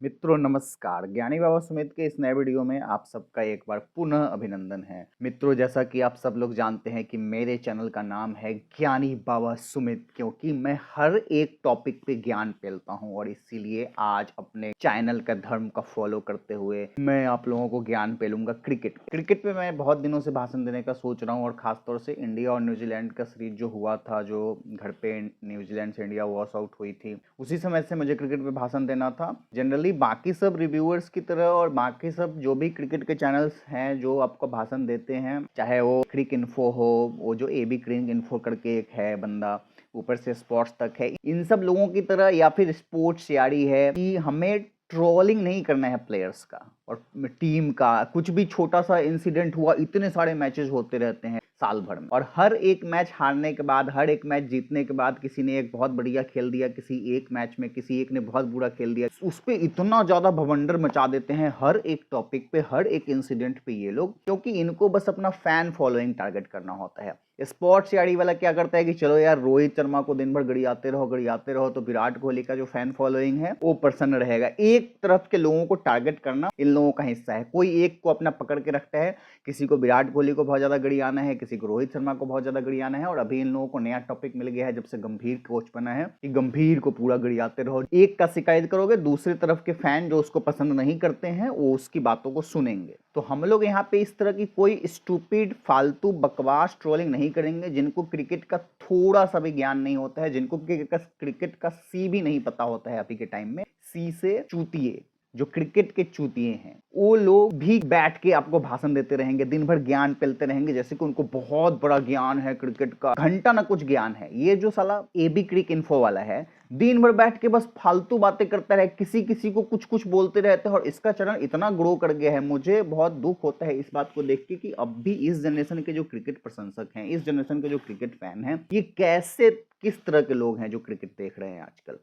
मित्रों नमस्कार। ज्ञानी बाबा सुमित के इस नए वीडियो में आप सबका एक बार पुनः अभिनंदन है। मित्रों, जैसा कि आप सब लोग जानते हैं कि मेरे चैनल का नाम है ज्ञानी बाबा सुमित, क्योंकि मैं हर एक टॉपिक पे ज्ञान फैलाता हूं और इसीलिए आज अपने चैनल का धर्म का फॉलो करते हुए मैं आप लोगों को ज्ञान फैलूंगा क्रिकेट पे मैं बहुत दिनों से भाषण देने का सोच रहा हूँ और खासतौर से इंडिया और न्यूजीलैंड का सीरीज जो हुआ था, जो घर पे न्यूजीलैंड से इंडिया वॉश आउट हुई थी, उसी समय से मुझे क्रिकेट पे भाषण देना था। जनरली बाकी सब रिव्यूअर्स की तरह और बाकी सब जो भी क्रिकेट के चैनल्स हैं जो आपको भाषण देते हैं, चाहे वो क्रिक इन्फो हो, वो जो एबी क्रिक इन्फो करके एक है बंदा, ऊपर से स्पोर्ट्स तक है, इन सब लोगों की तरह या फिर स्पोर्ट्स यारी है कि हमें ट्रोलिंग नहीं करना है प्लेयर्स का और टीम का। कुछ भी छोटा सा इंसिडेंट हुआ, इतने सारे मैचेस होते रहते हैं साल भर में, और हर एक मैच हारने के बाद, हर एक मैच जीतने के बाद किसी ने एक बहुत बढ़िया खेल दिया, किसी एक मैच में किसी एक ने बहुत बुरा खेल दिया, उस पर इतना ज्यादा भवंडर मचा देते हैं हर एक टॉपिक पे, हर एक इंसिडेंट पे ये लोग, क्योंकि इनको बस अपना फैन फॉलोइंग टारगेट करना होता है। स्पोर्ट्स यारी वाला क्या करता है कि चलो यार, रोहित शर्मा को दिन भर गड़ियाते रहो तो विराट कोहली का जो फैन फॉलोइंग है वो प्रसन्न रहेगा। एक तरफ के लोगों को टारगेट करना इन लोगों का हिस्सा है। कोई एक को अपना पकड़ के रखता है, किसी को विराट कोहली को बहुत ज्यादा गड़ियाना है, किसी को रोहित शर्मा को बहुत ज्यादा गड़ियाना है, और अभी इन लोगों को नया टॉपिक मिल गया है जब से गंभीर कोच बना है कि गंभीर को पूरा गड़ियाते रहो। एक का शिकायत करोगे, दूसरी तरफ के फैन जो उसको पसंद नहीं करते हैं वो उसकी बातों को सुनेंगे। तो हम लोग यहाँ पे इस तरह की कोई स्टूपिड फालतू बकवास ट्रोलिंग नहीं करेंगे। जिनको क्रिकेट का थोड़ा सा भी ज्ञान नहीं होता है, जिनको क्रिकेट का सी भी नहीं पता होता है अभी के टाइम में, सी से चूतिए, जो क्रिकेट के चूतिए हैं, वो लोग भी बैठ के आपको भाषण देते रहेंगे, दिन भर ज्ञान फैलते रहेंगे जैसे कि उनको बहुत बड़ा ज्ञान है क्रिकेट का, घंटा ना कुछ ज्ञान है। ये जो साला एबी क्रिक इन्फो वाला है, दिन भर बैठ के बस फालतू बातें करता रहे, किसी किसी को कुछ कुछ बोलते रहते हैं, और इसका चरण इतना ग्रो कर गया है। मुझे बहुत दुख होता है इस बात को देख के कि अब भी इस जनरेशन के जो क्रिकेट प्रशंसक हैं, इस जनरेशन के जो क्रिकेट फैन हैं, ये कैसे, किस तरह के लोग हैं जो क्रिकेट देख रहे हैं आजकल।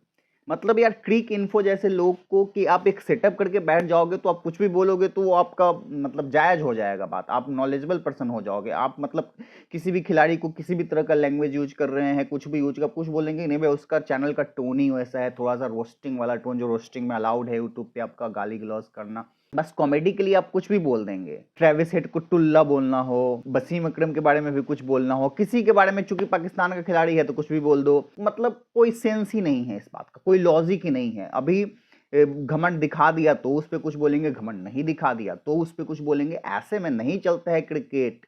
मतलब यार, क्रिक इन्फो जैसे लोग को कि आप एक सेटअप करके बैठ जाओगे तो आप कुछ भी बोलोगे तो वो आपका मतलब जायज हो जाएगा बात, आप नॉलेजेबल पर्सन हो जाओगे। आप मतलब किसी भी खिलाड़ी को किसी भी तरह का लैंग्वेज यूज कर रहे हैं, कुछ भी यूज कर, कुछ बोलेंगे नहीं भाई, उसका चैनल का टोन ही वैसा है, थोड़ा सा रोस्टिंग वाला टोन, जो रोस्टिंग में अलाउड है यूट्यूब पे, आपका गाली गलौज करना, बस कॉमेडी के लिए आप कुछ भी बोल देंगे। ट्रेविस हेड को टुल्ला बोलना हो, वसीम अकरम के बारे में भी कुछ बोलना हो, किसी के बारे में, चूंकि पाकिस्तान का खिलाड़ी है तो कुछ भी बोल दो। मतलब कोई सेंस ही नहीं है इस बात का, कोई लॉजिक ही नहीं है। अभी घमंड दिखा दिया तो उस पर कुछ बोलेंगे, घमंड नहीं दिखा दिया तो उस पर कुछ बोलेंगे। ऐसे में नहीं चलता है क्रिकेट।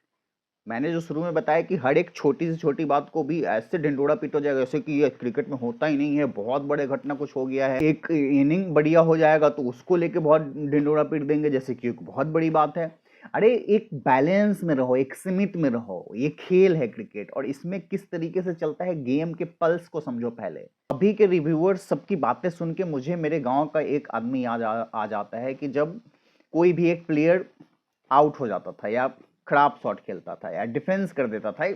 मैंने जो शुरू में बताया कि हर एक छोटी से छोटी बात को भी ऐसे ढिंडोरा पीट हो जाएगा जैसे कि ये क्रिकेट में होता ही नहीं है, बहुत बड़े घटना कुछ हो गया है, एक इनिंग बढ़िया हो जाएगा तो उसको लेके बहुत ढिंडोरा पीट देंगे जैसे कि एक बहुत बड़ी बात है। अरे एक बैलेंस में रहो, एक सीमित में रहो। ये खेल है क्रिकेट, और इसमें किस तरीके से चलता है गेम के पल्स को समझो पहले। अभी के रिव्यूअर्स सबकी बातें सुन के मुझे मेरे गांव का एक आदमी याद आ जाता है कि जब कोई भी एक प्लेयर आउट हो जाता था या खराब शॉट खेलता था या डिफेंस कर देता था,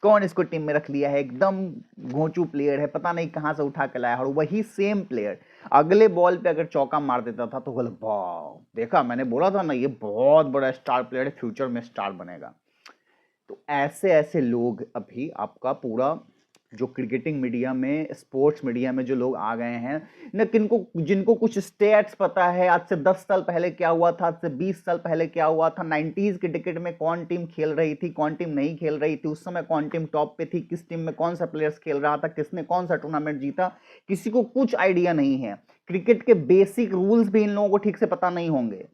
कौन इसको टीम में रख लिया है, एकदम घोंचू प्लेयर है, पता नहीं कहां से उठा के लाया, और वही सेम प्लेयर अगले बॉल पे अगर चौका मार देता था तो बोले वाह, देखा मैंने बोला था ना, ये बहुत बड़ा स्टार प्लेयर है, फ्यूचर में स्टार बनेगा। तो ऐसे ऐसे लोग अभी आपका पूरा जो क्रिकेटिंग मीडिया में, स्पोर्ट्स मीडिया में जो लोग आ गए हैं न, किनको जिनको कुछ स्टेट्स पता है, आज से 10 साल पहले क्या हुआ था, आज से 20 साल पहले क्या हुआ था, 90s के डिकेड में कौन टीम खेल रही थी, कौन टीम नहीं खेल रही थी, उस समय कौन टीम टॉप पे थी, किस टीम में कौन सा प्लेयर्स खेल रहा था, किसने कौन सा टूर्नामेंट जीता, किसी को कुछ आइडिया नहीं है। क्रिकेट के बेसिक रूल्स भी इन लोगों को ठीक से पता नहीं होंगे,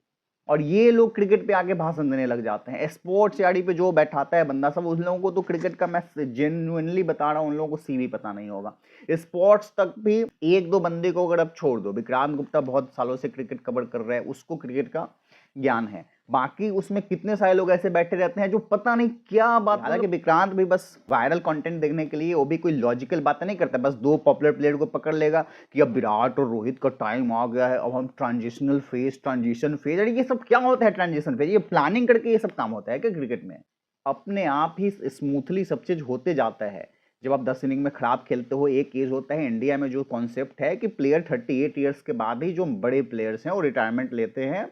और ये लोग क्रिकेट पे आके भाषण देने लग जाते हैं। स्पोर्ट्स यारी पे जो बैठाता है बंदा सब, उन लोगों को तो क्रिकेट का, मैं जेन्युइनली बता रहा हूं, उन लोगों को सी भी पता नहीं होगा। स्पोर्ट्स तक भी एक दो बंदे को अगर आप छोड़ दो, विक्रांत गुप्ता बहुत सालों से क्रिकेट कवर कर रहा है, उसको क्रिकेट का ज्ञान है। बाकी उसमें कितने सारे लोग ऐसे बैठे रहते हैं जो पता नहीं क्या बात, हालांकि विक्रांत भी बस वायरल कंटेंट देखने के लिए, वो भी कोई लॉजिकल बात नहीं करता, बस दो पॉपुलर प्लेयर को पकड़ लेगा कि अब विराट और रोहित का टाइम आ गया है, अब हम ट्रांजिशन फेज, अरे ये सब क्या होता है ट्रांजिशन फेज? ये प्लानिंग करके ये सब काम होता है क्या क्रिकेट में? अपने आप ही स्मूथली सब चीज होते जाता है जब आप 10 इनिंग में खराब खेलते हो। एक एज होता है इंडिया में जो कॉन्सेप्ट है कि प्लेयर 38 ईयर्स के बाद ही, जो बड़े प्लेयर्स हैं वो रिटायरमेंट लेते हैं,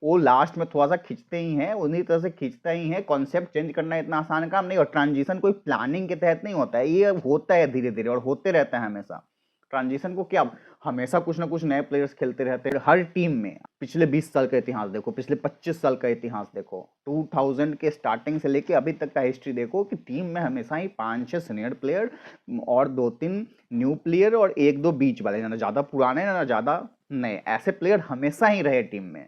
वो लास्ट में थोड़ा सा खींचते ही हैं, उन्हीं तरह से खींचता ही है। कॉन्सेप्ट चेंज करना इतना आसान काम नहीं, और ट्रांजिशन कोई प्लानिंग के तहत नहीं होता है, ये होता है धीरे धीरे और होते रहता है हमेशा। ट्रांजिशन को क्या, हमेशा कुछ ना कुछ नए प्लेयर्स खेलते रहते हैं हर टीम में। पिछले 20 साल का इतिहास देखो, पिछले 25 साल का इतिहास देखो, 2000 के स्टार्टिंग से लेके अभी तक का हिस्ट्री देखो कि टीम में हमेशा ही 5-6 सीनियर प्लेयर और 2-3 न्यू प्लेयर और 1-2 बीच वाले, ना ज़्यादा पुराने ना ज़्यादा नए, ऐसे प्लेयर हमेशा ही रहे टीम में।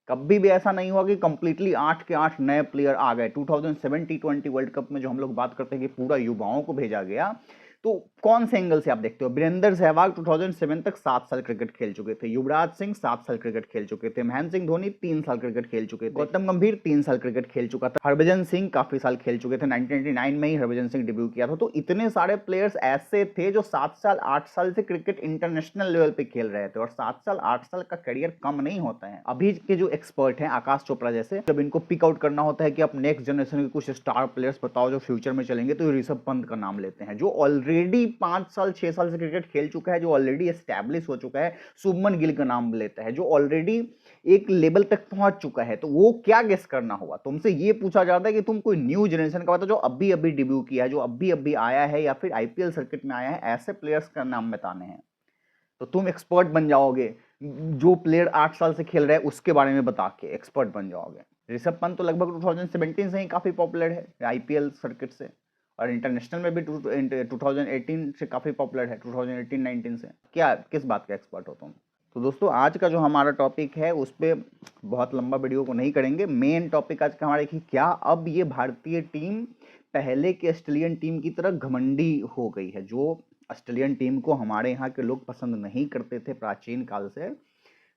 कभी भी ऐसा नहीं हुआ कि कंप्लीटली 8 के 8 नए प्लेयर आ गए। 2007 T20 वर्ल्ड कप में जो हम लोग बात करते हैं कि पूरा युवाओं को भेजा गया, तो कौन से एंगल से आप देखते हो? वीरेंद्र सहवाग 2007 तक 7 साल क्रिकेट खेल चुके थे, युवराज सिंह 7 साल क्रिकेट खेल चुके थे, महेंद्र सिंह धोनी 3 साल क्रिकेट खेल चुके थे, गौतम गंभीर 3 साल क्रिकेट खेल चुका था, हरभजन सिंह काफी साल खेल चुके थे, 1999 में ही हरभजन सिंह डेब्यू किया था। तो इतने सारे प्लेयर्स ऐसे थे जो 7 साल 8 साल से क्रिकेट इंटरनेशनल लेवल पे खेल रहे थे, और 7 साल 8 साल का करियर कम नहीं होता है। अभी के जो एक्सपर्ट हैं आकाश चोपड़ा जैसे, जब इनको पिक आउट करना होता है कि आप नेक्स्ट जनरेशन के कुछ स्टार प्लेयर्स बताओ जो फ्यूचर में चलेंगे, तो ऋषभ पंत का नाम लेते हैं, जो ऑलरेडी 5 साल 6 साल से क्रिकेट खेल चुका है, जो ऑलरेडी एस्टैब्लिश हो चुका है। शुभमन गिल का नाम लेता है, जो ऑलरेडी एक लेवल तक पहुंच चुका है। तो वो क्या गेस करना होगा? तुमसे ये पूछा जाता है कि तुम कोई न्यू जनरेशन का बताओ जो अभी अभी डेब्यू किया है, जो अभी अभी आया है या फिर आईपीएल सर्किट में आया है, ऐसे प्लेयर्स का नाम बताने हैं। तो तुम एक्सपर्ट बन जाओगे, जो प्लेयर 8 साल से खेल रहा है उसके बारे में बता के एक्सपर्ट बन जाओगे। ऋषभ पंत तो लगभग 2017 से ही काफी पॉपुलर है आईपीएल सर्किट से, और इंटरनेशनल में भी 2018 से काफ़ी पॉपुलर है, 2018-19 से। क्या किस बात का एक्सपर्ट हो तुम? तो दोस्तों आज का जो हमारा टॉपिक है उस पर बहुत लंबा वीडियो को नहीं करेंगे। मेन टॉपिक आज का हमारा कि क्या अब ये भारतीय टीम पहले के ऑस्ट्रेलियन टीम की तरह घमंडी हो गई है? जो ऑस्ट्रेलियन टीम को हमारे यहाँ के लोग पसंद नहीं करते थे प्राचीन काल से,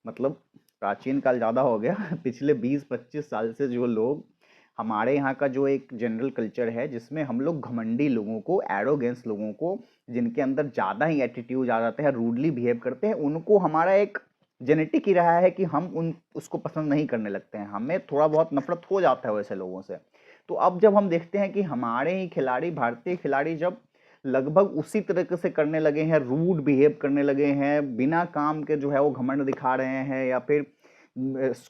मतलब प्राचीन काल ज़्यादा हो गया, पिछले 20-25 साल से जो लोग, हमारे यहाँ का जो एक जनरल कल्चर है जिसमें हम लोग घमंडी लोगों को, एरोगेंस लोगों को, जिनके अंदर ज़्यादा ही एटीट्यूड आ जाते हैं, रूडली बिहेव करते हैं, उनको हमारा एक जेनेटिक ही रहा है कि हम उसको पसंद नहीं करने लगते हैं। हमें थोड़ा बहुत नफरत हो जाता है वैसे लोगों से। तो अब जब हम देखते हैं कि हमारे ही खिलाड़ी, भारतीय खिलाड़ी जब लगभग उसी तरीके से करने लगे हैं, रूड बिहेव करने लगे हैं, बिना काम के जो है वो घमंड दिखा रहे हैं, या फिर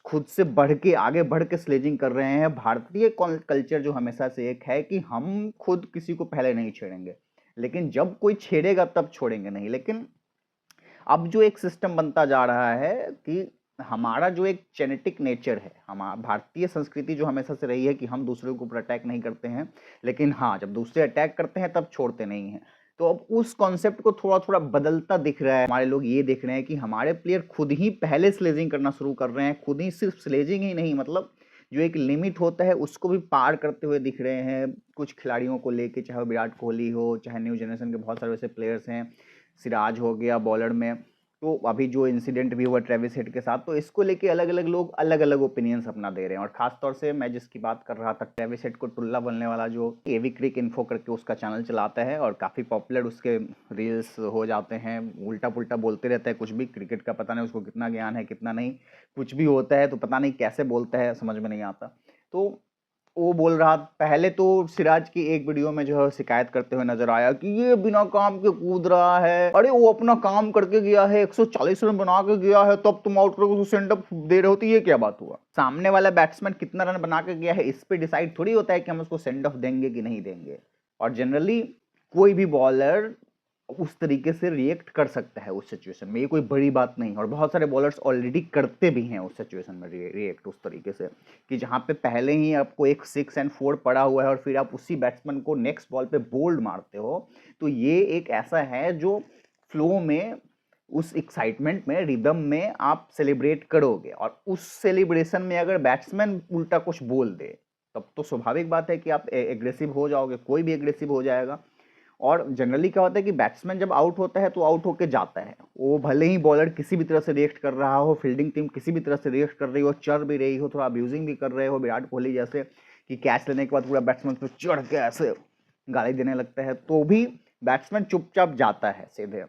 खुद से बढ़ के, आगे बढ़ के स्लेजिंग कर रहे हैं। भारतीय कल्चर जो हमेशा से एक है कि हम खुद किसी को पहले नहीं छेड़ेंगे, लेकिन जब कोई छेड़ेगा तब छोड़ेंगे नहीं। लेकिन अब जो एक सिस्टम बनता जा रहा है कि हमारा जो एक जेनेटिक नेचर है, हमारा भारतीय संस्कृति जो हमेशा से रही है कि हम दूसरे के ऊपर अटैक नहीं करते हैं, लेकिन हाँ जब दूसरे अटैक करते हैं तब छोड़ते नहीं हैं। तो अब उस कॉन्सेप्ट को थोड़ा थोड़ा बदलता दिख रहा है। हमारे लोग ये देख रहे हैं कि हमारे प्लेयर खुद ही पहले स्लेजिंग करना शुरू कर रहे हैं, खुद ही, सिर्फ स्लेजिंग ही नहीं, मतलब जो एक लिमिट होता है उसको भी पार करते हुए दिख रहे हैं कुछ खिलाड़ियों को लेके, चाहे विराट कोहली हो, चाहे न्यू जनरेशन के बहुत सारे वैसे प्लेयर्स हैं, सिराज हो गया बॉलर में। तो अभी जो इंसिडेंट भी हुआ ट्रेविस हेड के साथ, तो इसको लेके अलग अलग लोग अलग अलग ओपिनियंस अपना दे रहे हैं। और खास तौर से मैं जिसकी बात कर रहा था, ट्रेविस हेड को टुल्ला बोलने वाला, जो एवी क्रिक इन्फो करके उसका चैनल चलाता है और काफ़ी पॉपुलर उसके रील्स हो जाते हैं, उल्टा पुल्टा बोलते रहता है कुछ भी, क्रिकेट का पता नहीं उसको कितना ज्ञान है कितना नहीं, कुछ भी होता है तो पता नहीं कैसे बोलता है, समझ में नहीं आता। तो वो बोल रहा, पहले तो सिराज की एक वीडियो में जो है शिकायत करते हुए नजर आया कि ये बिना काम के कूद रहा है, अरे वो अपना काम करके गया है, 140 रन बना के गया है, तब तुम आउट करो, सेंड अप दे रहे हो, तो ये क्या बात हुआ? सामने वाला बैट्समैन कितना रन बना के गया है इस पे डिसाइड थोड़ी होता है कि हम उसको सेंड ऑफ देंगे कि नहीं देंगे। और जनरली कोई भी बॉलर उस तरीके से रिएक्ट कर सकता है उस सिचुएशन में, ये कोई बड़ी बात नहीं। और बहुत सारे बॉलर्स ऑलरेडी करते भी हैं उस सिचुएशन में रिएक्ट उस तरीके से कि जहाँ पे पहले ही आपको एक 6 और 4 पड़ा हुआ है और फिर आप उसी बैट्समैन को नेक्स्ट बॉल पे बोल्ड मारते हो, तो ये एक ऐसा है जो फ्लो में, उस एक्साइटमेंट में, रिदम में आप सेलिब्रेट करोगे। और उस सेलिब्रेशन में अगर बैट्समैन उल्टा कुछ बोल दे तब तो स्वाभाविक बात है कि आप एग्रेसिव हो जाओगे, कोई भी एग्रेसिव हो जाएगा। और जनरली क्या होता है कि बैट्समैन जब आउट होता है तो आउट होके जाता है, वो भले ही बॉलर किसी भी तरह से रिएक्ट कर रहा हो, फील्डिंग टीम किसी भी तरह से रिएक्ट कर रही हो, चढ़ भी रही हो, थोड़ा अब्यूजिंग भी कर रहे हो, विराट कोहली जैसे कि कैच लेने के बाद पूरा बैट्समैन पे चढ़ के ऐसे गाली देने लगता है, तो भी बैट्समैन चुपचाप जाता है सीधे,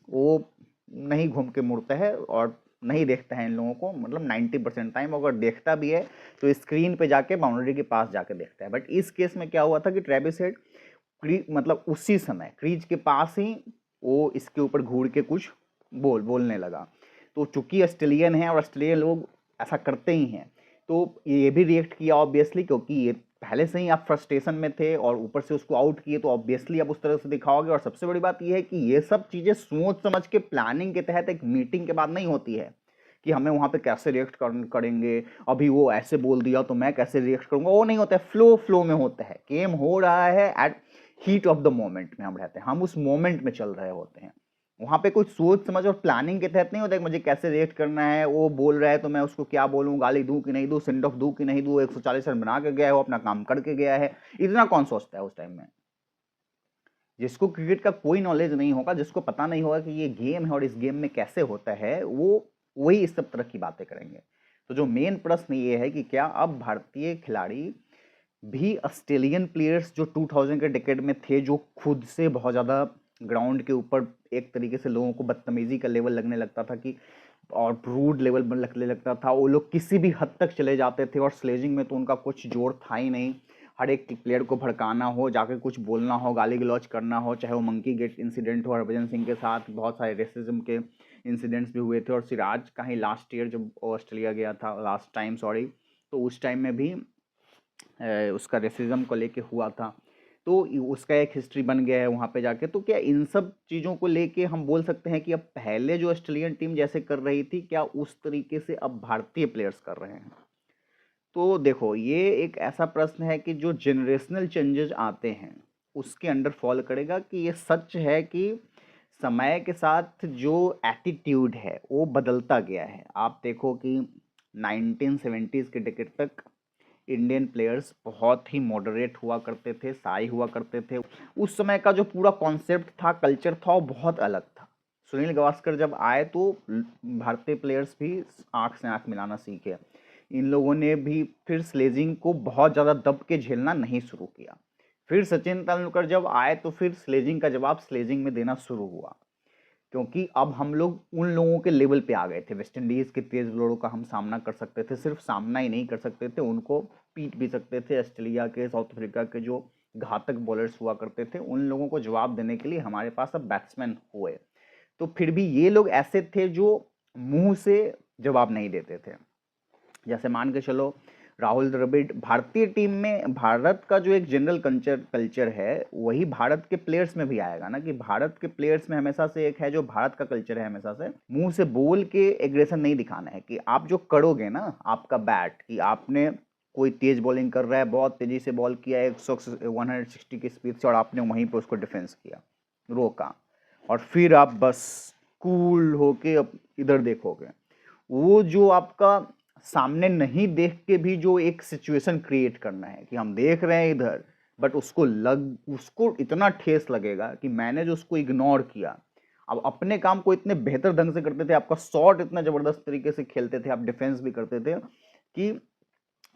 वो नहीं घूम के मुड़ता है और नहीं देखता है इन लोगों को। मतलब 90% टाइम अगर देखता भी है तो स्क्रीन पे जाके बाउंड्री के पास जाके देखता है। बट इस केस में क्या हुआ था कि ट्रेविस हेड मतलब उसी समय क्रीज के पास ही वो इसके ऊपर घूर के कुछ बोलने लगा। तो चूंकि ऑस्ट्रेलियन है और ऑस्ट्रेलियन लोग ऐसा करते ही हैं, तो ये भी रिएक्ट किया ऑब्वियसली, क्योंकि ये पहले से ही आप फ्रस्ट्रेशन में थे और ऊपर से उसको आउट किए, तो ऑब्वियसली आप उस तरह से दिखाओगे। और सबसे बड़ी बात यह है कि ये सब चीज़ें सोच समझ के प्लानिंग के तहत एक मीटिंग के बाद नहीं होती है कि हमें वहाँ पे कैसे रिएक्ट करेंगे, अभी वो ऐसे बोल दिया तो मैं कैसे रिएक्ट करूँगा, वो नहीं होता है। फ्लो में होता है, गेम हो रहा है at heat of the moment में हम रहते हैं, हम उस मोमेंट में चल रहे होते हैं। वहाँ पे कोई सोच समझ और प्लानिंग के तहत नहीं होता है कि मुझे कैसे रिएक्ट करना है, वो बोल रहा है तो मैं उसको क्या बोलूँ, गाली दूँ कि नहीं दूँ, सेंड ऑफ दूँ कि नहीं दूँ, 140 रन बना के गया है, वो अपना काम करके गया है। इतना कौन सोचता है उस टाइम में? जिसको क्रिकेट का कोई नॉलेज नहीं होगा, जिसको पता नहीं होगा कि ये गेम है और इस गेम में कैसे होता है, वो वही इस सब तरह की बातें करेंगे। तो जो मेन प्रश्न ये है कि क्या अब भारतीय खिलाड़ी भी ऑस्ट्रेलियन प्लेयर्स जो 2000 के डिकेड में थे, जो खुद से बहुत ज़्यादा ग्राउंड के ऊपर एक तरीके से लोगों को बदतमीजी का लेवल लगने लगता था कि, और रूड लेवल पर लगने लगता था, वो लोग किसी भी हद तक चले जाते थे और स्लेजिंग में तो उनका कुछ जोर था ही नहीं। हर एक प्लेयर को भड़काना हो, जाके कुछ बोलना हो, गाली गलौज करना हो, चाहे वो मंकी गेट इंसिडेंट हो, हरभजन सिंह के साथ बहुत सारे रेसिज्म के इंसिडेंट्स भी हुए थे, और सिराज का ही लास्ट ईयर जब ऑस्ट्रेलिया गया था, लास्ट टाइम सॉरी, तो उस टाइम में भी उसका रेसिज्म को लेके हुआ था। तो उसका एक हिस्ट्री बन गया है वहाँ पे जाके। तो क्या इन सब चीज़ों को लेके हम बोल सकते हैं कि अब पहले जो ऑस्ट्रेलियन टीम जैसे कर रही थी, क्या उस तरीके से अब भारतीय प्लेयर्स कर रहे हैं? तो देखो, ये एक ऐसा प्रश्न है कि जो जनरेशनल चेंजेस आते हैं उसके अंडर फॉल करेगा कि ये सच है कि समय के साथ जो एटीट्यूड है वो बदलता गया है। आप देखो कि 1970s के डिकेड तक इंडियन प्लेयर्स बहुत ही मॉडरेट हुआ करते थे, शाई हुआ करते थे। उस समय का जो पूरा कॉन्सेप्ट था, कल्चर था, वो बहुत अलग था। सुनील गावस्कर जब आए तो भारतीय प्लेयर्स भी आंख से आंख मिलाना सीखे। इन लोगों ने भी फिर स्लेजिंग को बहुत ज़्यादा दब के झेलना नहीं शुरू किया। फिर सचिन तेंदुलकर जब आए तो फिर स्लेजिंग का जवाब स्लेजिंग में देना शुरू हुआ, क्योंकि अब हम लोग उन लोगों के लेवल पे आ गए थे। वेस्ट इंडीज़ के तेज बॉलरों का हम सामना कर सकते थे, सिर्फ सामना ही नहीं कर सकते थे, उनको पीट भी सकते थे। ऑस्ट्रेलिया के, साउथ अफ्रीका के जो घातक बॉलर्स हुआ करते थे, उन लोगों को जवाब देने के लिए हमारे पास अब बैट्समैन हुए। तो फिर भी ये लोग ऐसे थे जो मुंह से जवाब नहीं देते थे। जैसे मान के चलो, राहुल द्रविड़ भारतीय टीम में, भारत का जो एक जनरल कल्चर है वही भारत के प्लेयर्स में भी आएगा ना, कि भारत के प्लेयर्स में हमेशा से एक है, जो भारत का कल्चर है हमेशा से मुंह से बोल के एग्रेशन नहीं दिखाना है। कि आप जो करोगे ना, आपका बैट, कि आपने कोई तेज बॉलिंग कर रहा है, बहुत तेजी से बॉल किया 160 की स्पीड से, और आपने वहीं पर उसको डिफेंस किया, रोका, और फिर आप बस कूल होके अब इधर देखोगे, वो जो आपका सामने नहीं देख के भी जो एक सिचुएशन क्रिएट करना है कि हम देख रहे हैं इधर, बट उसको इतना ठेस लगेगा कि मैंने जो उसको इग्नोर किया। अब अपने काम को इतने बेहतर ढंग से करते थे, आपका शॉट इतना जबरदस्त तरीके से खेलते थे, आप डिफेंस भी करते थे, कि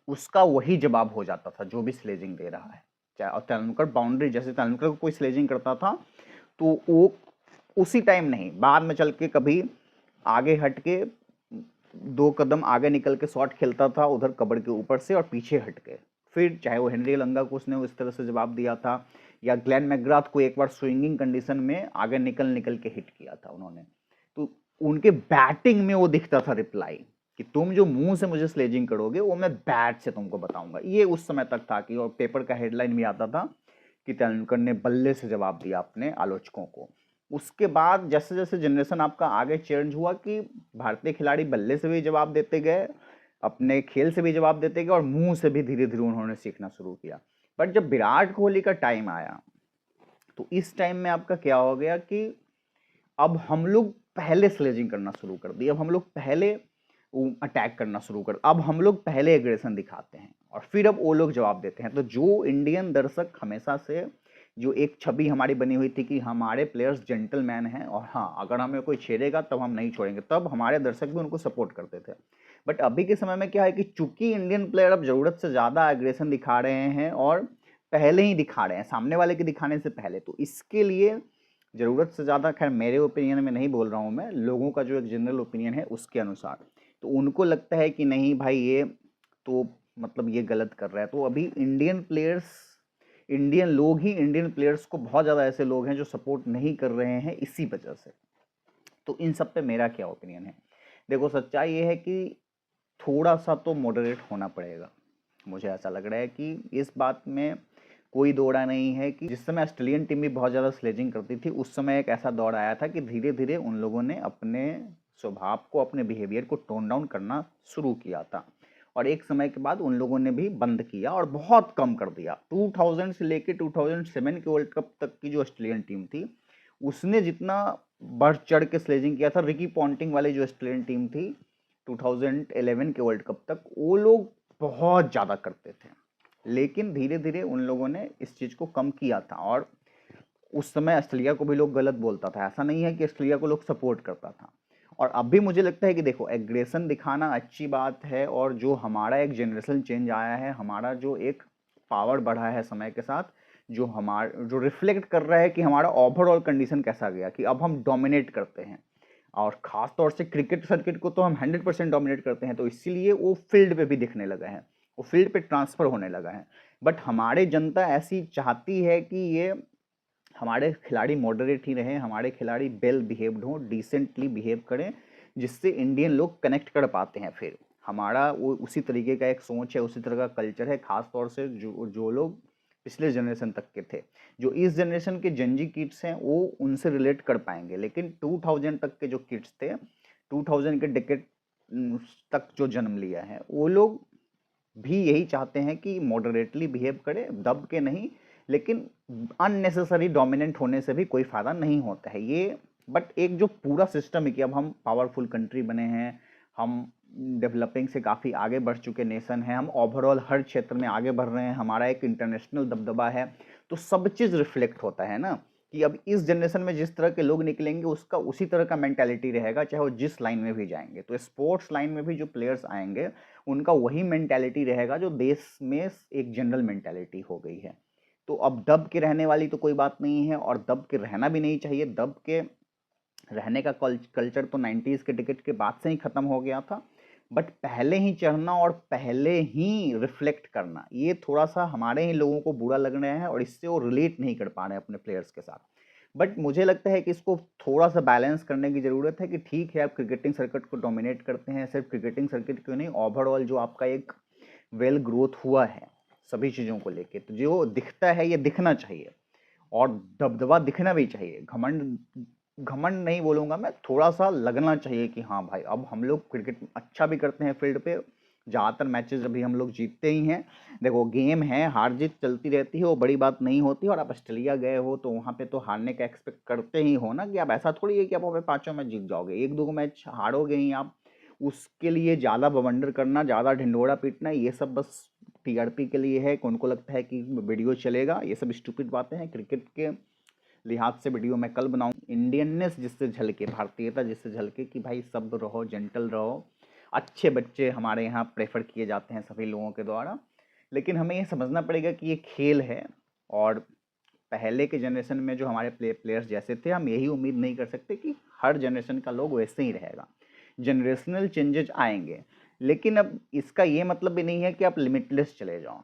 उसका वही जवाब हो जाता था जो भी स्लेजिंग दे रहा है। चाहे और तेंदुलकर बाउंड्री, जैसे तेंदुलकर को कोई स्लेजिंग करता था तो वो उसी टाइम नहीं, बाद में चल के कभी आगे हट के 2 कदम आगे निकल के शॉट खेलता था उधर कबर के ऊपर से और पीछे हट के। फिर चाहे वो हेनरी लंगा को उसने उस तरह से जवाब दिया था, या ग्लेन मैकग्राथ को एक बार स्विंगिंग कंडीशन में आगे निकल निकल के हिट किया था उन्होंने। तो उनके बैटिंग में वो दिखता था रिप्लाई, कि तुम जो मुंह से मुझे स्लेजिंग करोगे वो मैं बैट से तुमको बताऊंगा। ये उस समय तक था कि, और पेपर का हेडलाइन भी आता था कि तेंदुलकर ने बल्ले से जवाब दिया अपने आलोचकों को। उसके बाद जैसे जैसे जनरेशन आपका आगे चेंज हुआ, कि भारतीय खिलाड़ी बल्ले से भी जवाब देते गए, अपने खेल से भी जवाब देते गए, और मुंह से भी धीरे धीरे उन्होंने सीखना शुरू किया। बट जब विराट कोहली का टाइम आया, तो इस टाइम में आपका क्या हो गया कि अब हम लोग पहले स्लेजिंग करना शुरू कर दी, अब हम लोग पहले अटैक करना शुरू कर, अब हम लोग पहले एग्रेशन दिखाते हैं, और फिर अब वो लोग जवाब देते हैं। तो जो इंडियन दर्शक हमेशा से जो एक छवि हमारी बनी हुई थी कि हमारे प्लेयर्स जेंटलमैन हैं, और हाँ अगर हमें कोई छेड़ेगा तब हम नहीं छोड़ेंगे, तब हमारे दर्शक भी उनको सपोर्ट करते थे। बट अभी के समय में क्या है कि चूंकि इंडियन प्लेयर अब ज़रूरत से ज़्यादा एग्रेशन दिखा रहे हैं, और पहले ही दिखा रहे हैं सामने वाले के दिखाने से पहले, तो इसके लिए ज़रूरत से ज़्यादा, खैर मेरे ओपिनियन में नहीं बोल रहा हूँ मैं, लोगों का जो एक जनरल ओपिनियन है उसके अनुसार, तो उनको लगता है कि नहीं भाई ये तो मतलब ये गलत कर रहा है। तो अभी इंडियन प्लेयर्स, इंडियन लोग ही इंडियन प्लेयर्स को, बहुत ज़्यादा ऐसे लोग हैं जो सपोर्ट नहीं कर रहे हैं इसी वजह से। तो इन सब पे मेरा क्या ओपिनियन है? देखो, सच्चाई ये है कि थोड़ा सा तो मॉडरेट होना पड़ेगा। मुझे ऐसा लग रहा है कि इस बात में कोई दो राय नहीं है कि जिस समय ऑस्ट्रेलियन टीम भी बहुत ज़्यादा स्लेजिंग करती थी, उस समय एक ऐसा दौर आया था कि धीरे धीरे उन लोगों ने अपने स्वभाव को, अपने बिहेवियर को टोन डाउन करना शुरू किया था। और एक समय के बाद उन लोगों ने भी बंद किया और बहुत कम कर दिया। 2000 से लेके 2007 के वर्ल्ड कप तक की जो ऑस्ट्रेलियन टीम थी, उसने जितना बढ़ चढ़ के स्लेजिंग किया था, रिकी पॉन्टिंग वाली जो ऑस्ट्रेलियन टीम थी 2011 के वर्ल्ड कप तक, वो लोग बहुत ज़्यादा करते थे। लेकिन धीरे धीरे उन लोगों ने इस चीज़ को कम किया था। और उस समय ऑस्ट्रेलिया को भी लोग गलत बोलता था, ऐसा नहीं है कि ऑस्ट्रेलिया को लोग सपोर्ट करता था। और अब भी मुझे लगता है कि देखो, एग्रेशन दिखाना अच्छी बात है, और जो हमारा एक जनरेशन चेंज आया है, हमारा जो एक पावर बढ़ा है समय के साथ, जो रिफ्लेक्ट कर रहा है कि हमारा ओवरऑल कंडीशन कैसा गया, कि अब हम डोमिनेट करते हैं। और ख़ास तौर से क्रिकेट सर्किट को तो हम 100% डोमिनेट करते हैं, तो इसीलिए वो फील्ड पे भी दिखने लगा है, वो फील्ड पे ट्रांसफ़र होने लगा है। बट हमारे जनता ऐसी चाहती है कि ये हमारे खिलाड़ी मॉडरेट ही रहें, हमारे खिलाड़ी वेल बिहेव्ड हों, डिसेंटली बिहेव करें, जिससे इंडियन लोग कनेक्ट कर पाते हैं। फिर हमारा वो उसी तरीके का एक सोच है, उसी तरह का कल्चर है, ख़ास तौर से जो जो लोग पिछले जनरेशन तक के थे। जो इस जनरेशन के जेनजी किड्स हैं, वो उनसे रिलेट कर पाएंगे, लेकिन 2000 तक के जो किड्स थे, 2000 के डेकेड तक जो जन्म लिया है, वो लोग भी यही चाहते हैं कि मॉडरेटली बिहेव करें, दब के नहीं। लेकिन अननेसेसरी डोमिनेंट होने से भी कोई फ़ायदा नहीं होता है ये। बट एक जो पूरा सिस्टम है कि अब हम पावरफुल कंट्री बने हैं, हम डेवलपिंग से काफ़ी आगे बढ़ चुके नेशन हैं, हम ओवरऑल हर क्षेत्र में आगे बढ़ रहे हैं, हमारा एक इंटरनेशनल दबदबा है, तो सब चीज़ रिफ्लेक्ट होता है ना, कि अब इस जनरेशन में जिस तरह के लोग निकलेंगे, उसका उसी तरह का मेंटालिटी रहेगा, चाहे वो जिस लाइन में भी जाएंगे। तो स्पोर्ट्स लाइन में भी जो प्लेयर्स आएंगे, उनका वही मेंटालिटी रहेगा जो देश में एक जनरल मेंटालिटी हो गई है। तो अब दब के रहने वाली तो कोई बात नहीं है, और दब के रहना भी नहीं चाहिए। दब के रहने का कल्चर तो 90s के टिकट के बाद से ही ख़त्म हो गया था। बट पहले ही चढ़ना और पहले ही रिफ्लेक्ट करना, ये थोड़ा सा हमारे ही लोगों को बुरा लग रहा है, और इससे वो रिलेट नहीं कर पा रहे हैं अपने प्लेयर्स के साथ। बट मुझे लगता है कि इसको थोड़ा सा बैलेंस करने की ज़रूरत है, कि ठीक है, आप क्रिकेटिंग सर्किट को डोमिनेट करते हैं, सिर्फ क्रिकेटिंग सर्किट क्यों नहीं, ओवरऑल जो आपका एक वेल ग्रोथ हुआ है सभी चीज़ों को लेके, तो जो दिखता है ये दिखना चाहिए, और दबदबा दिखना भी चाहिए। घमंड घमंड नहीं बोलूँगा मैं, थोड़ा सा लगना चाहिए कि हाँ भाई, अब हम लोग क्रिकेट अच्छा भी करते हैं फील्ड पे, ज़्यादातर मैचेस अभी हम लोग जीतते ही हैं। देखो, गेम है, हार जीत चलती रहती है, वो बड़ी बात नहीं होती। और आप ऑस्ट्रेलिया गए हो तो वहाँ पे तो हारने का एक्सपेक्ट करते ही हो ना, कि आप ऐसा थोड़ी है कि आप हमें पाँचों मैच जीत जाओगे, एक दो मैच हारोगे ही आप। उसके लिए ज़्यादा बवंडर करना, ज़्यादा ढिंढोरा पीटना, ये सब बस टीआरपी के लिए है, कि उनको लगता है कि वीडियो चलेगा। ये सब स्टूपिड बातें हैं। क्रिकेट के लिहाज से वीडियो मैं कल बनाऊँ, इंडियननेस जिससे झलके, भारतीयता जिससे झलके, कि भाई सब रहो, जेंटल रहो, अच्छे बच्चे हमारे यहाँ प्रेफर किए जाते हैं सभी लोगों के द्वारा। लेकिन हमें ये समझना पड़ेगा कि ये खेल है, और पहले के जनरेशन में जो हमारे प्लेयर्स जैसे थे, हम यही उम्मीद नहीं कर सकते कि हर जनरेशन का लोग वैसे ही रहेगा। जनरेशनल चेंजेस आएंगे, लेकिन अब इसका ये मतलब भी नहीं है कि आप लिमिटलेस चले जाओ।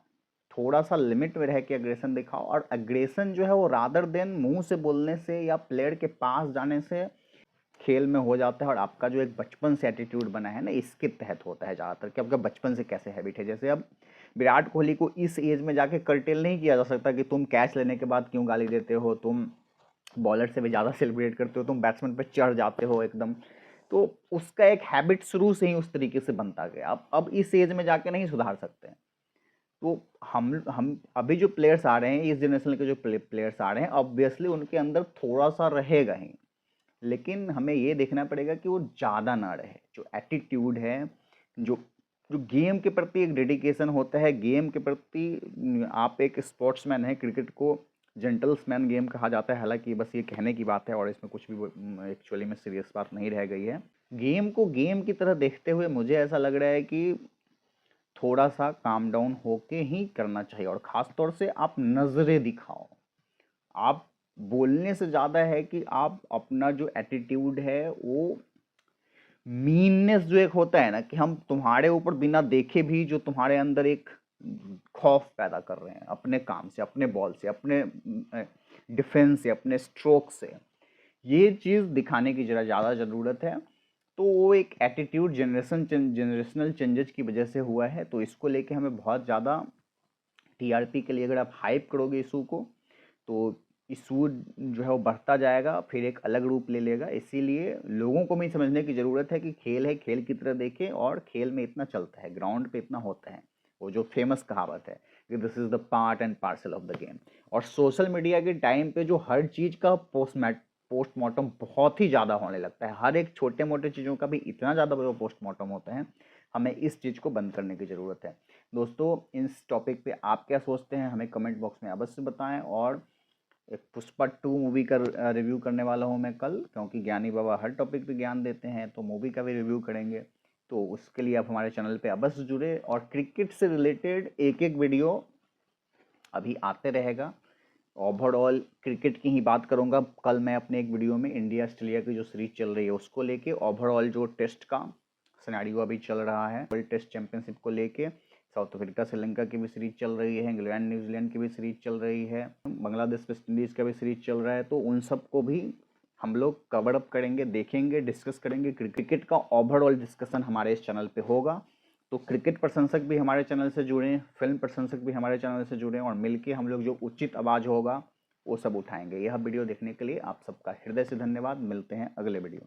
थोड़ा सा लिमिट में रह के अग्रेशन दिखाओ, और अग्रेशन जो है वो रादर देन मुंह से बोलने से या प्लेयर के पास जाने से खेल में हो जाता है। और आपका जो एक बचपन से एटीट्यूड बना है ना, इसके तहत होता है ज़्यादातर, कि आपका बचपन से कैसे हैबिट है। जैसे अब विराट कोहली को इस एज में जाके कर्टेल नहीं किया जा सकता कि तुम कैच लेने के बाद क्यों गाली देते हो, तुम बॉलर से भी ज़्यादा सेलिब्रेट करते हो, तुम बैट्समैन पर चढ़ जाते हो एकदम। तो उसका एक हैबिट शुरू से ही उस तरीके से बनता गया। अब इस एज में जाके नहीं सुधार सकते हैं। तो हम अभी जो प्लेयर्स आ रहे हैं, इस जनरेशन के जो प्लेयर्स आ रहे हैं, ऑब्वियसली उनके अंदर थोड़ा सा रहेगा ही, लेकिन हमें ये देखना पड़ेगा कि वो ज़्यादा ना रहे। जो एटीट्यूड है, जो जो गेम के प्रति एक डेडिकेशन होता है, गेम के प्रति, आप एक स्पोर्ट्समैन है, क्रिकेट को जेंटल्समैन गेम कहा जाता है, हालांकि बस ये कहने की बात है, और इसमें कुछ भी एक्चुअली में सीरियस बात नहीं रह गई है। गेम को गेम की तरह देखते हुए मुझे ऐसा लग रहा है कि थोड़ा सा काम डाउन होके ही करना चाहिए। और ख़ास तौर से आप नज़रें दिखाओ, आप बोलने से ज़्यादा है कि आप अपना जो एटीट्यूड है, वो मीननेस जो एक होता है ना, कि हम तुम्हारे ऊपर बिना देखे भी जो तुम्हारे अंदर एक खौफ पैदा कर रहे हैं अपने काम से, अपने बॉल से, अपने डिफेंस से, अपने स्ट्रोक से, ये चीज़ दिखाने की ज़रा ज़्यादा ज़रूरत है। तो वो एक एटीट्यूड जनरेशनल चेंजेस की वजह से हुआ है। तो इसको लेके हमें बहुत ज़्यादा टीआरपी के लिए अगर आप हाइप करोगे इशू को, तो इशू जो है वो बढ़ता जाएगा, फिर एक अलग रूप ले लेगा। इसीलिए लोगों को भी समझने की ज़रूरत है कि खेल है, खेल की तरह देखें, और खेल में इतना चलता है, ग्राउंड पे इतना होता है। वो जो फेमस कहावत है कि this is the part and parcel of the game. और सोशल मीडिया के टाइम पे जो हर चीज़ का पोस्टमार्टम बहुत ही ज़्यादा होने लगता है, हर एक छोटे मोटे चीज़ों का भी इतना ज़्यादा पोस्टमार्टम होता है। हमें इस चीज़ को बंद करने की ज़रूरत है। दोस्तों, इस टॉपिक पे आप क्या सोचते हैं हमें कमेंट बॉक्स में अवश्य बताएं। और एक पुष्पा 2 मूवी का रिव्यू करने वाला हूँ मैं कल, क्योंकि ज्ञानी बाबा हर टॉपिक पे ज्ञान देते हैं, तो मूवी का भी रिव्यू करेंगे। तो उसके लिए आप हमारे चैनल पे अवश्य जुड़े, और क्रिकेट से रिलेटेड एक एक वीडियो अभी आते रहेगा। ओवरऑल क्रिकेट की ही बात करूंगा कल मैं अपने एक वीडियो में। इंडिया ऑस्ट्रेलिया की जो सीरीज चल रही है उसको लेके, ओवरऑल जो टेस्ट का सिनेरियो अभी चल रहा है वर्ल्ड टेस्ट चैंपियनशिप को लेके, साउथ अफ्रीका श्रीलंका की भी सीरीज चल रही है, इंग्लैंड न्यूजीलैंड की भी सीरीज चल रही है, बांग्लादेश वेस्ट इंडीज़ का भी सीरीज चल रहा है। तो उन सब को भी हम लोग कवर अप करेंगे, देखेंगे, डिस्कस करेंगे। क्रिकेट का ओवरऑल डिस्कशन हमारे इस चैनल पे होगा। तो क्रिकेट प्रशंसक भी हमारे चैनल से जुड़ें, फिल्म प्रशंसक भी हमारे चैनल से जुड़ें, और मिलके हम लोग जो उचित आवाज़ होगा वो सब उठाएंगे। यह वीडियो देखने के लिए आप सबका हृदय से धन्यवाद। मिलते हैं अगले वीडियो में।